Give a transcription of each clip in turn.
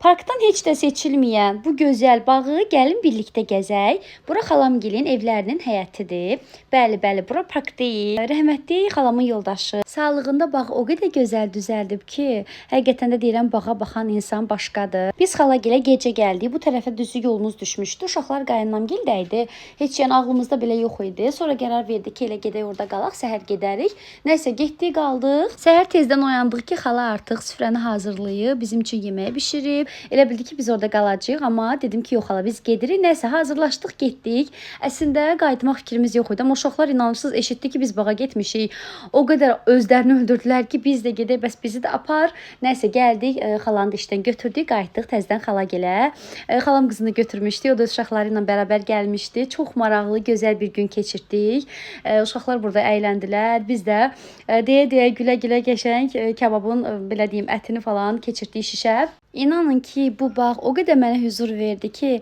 Parkdan heç də seçilməyən bu gözəl bağı gəlin birlikdə gəzək. Bura xalamgilin evlərinin həyətidir. Bəli, bura park deyil. Rəhmətli xalamın yoldaşı sağlığında bağı o qədər gözəl düzəldib ki, həqiqətən də deyirəm bağa baxan insan başqadır. Biz xalagilə gecə gəldik. Bu tərəfə düzü yolumuz düşmüşdü. Uşaqlar qaynanamgildə idi. Heç yəni ağlımızda belə yox idi. Sonra qərar verdik ki, elə gedək orada qalaq, səhər gedərik. Nəysə getdik, qaldıq. Səhər tezdən oyandıq ki, xala artıq süfrəni hazırlayıb, bizim üçün yeməyi bişirib. Elə bildik ki, biz orada qalacağıq, amma dedim ki, yox hala biz gedirik. Nəsə hazırlaşdıq, getdik. Əslində qayıtmaq fikrimiz yox idi. Amma uşaqlar inanırsınız eşitdi ki, biz bağa getmişik. O qədər özlərini öldürdülər ki, biz də gedək, bəs bizi də apar. Nəsə gəldik, xalanı da işdən götürdük, qayıtdıq təzədən xalagilə. Xalam qızını götürmüşdü, o da uşaqları ilə bərabər gəlmişdi. Çox maraqlı, gözəl bir gün keçirdik. Uşaqlar burada əyləndilər. Biz də deyə-deyə, gülə-gülə qəşəng kababın belə deyim ətini falan keçirdik şişə. İnanın ki, bu bağ o qədər mənə huzur verdi ki,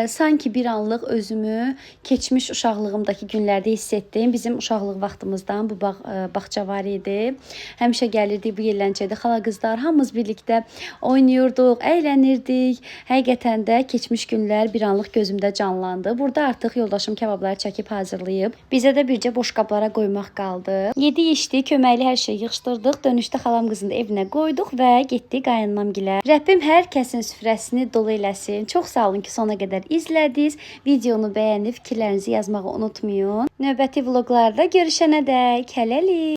sanki bir anlıq özümü keçmiş uşaqlığımdakı günlərdə hiss etdim. Bizim uşaqlıq vaxtımızdan bu bağça var idi. Həmişə gəlirdik bu yerləncədə xala qızlar hamımız birlikdə oynayırdıq, əylənirdik. Həqiqətən də keçmiş günlər bir anlıq gözümdə canlandı. Burada artıq yoldaşım kababları çəkib hazırlayıb. Bizə də bircə boş qablara qoymaq qaldı. Yedi içdi, köməkli hər şey yığışdırdıq. Dönüşdə xalam qızını da evinə qoyduq və getdik qaynanamgilə. Rəbbim hər kəsin süfrəsini dolu eləsin. Çox sağ olun ki, sona qədər izlədiniz. Videonu bəyənib fikirlərinizi yazmağı unutmayın. Növbəti vloqlarda görüşənədək hələlik.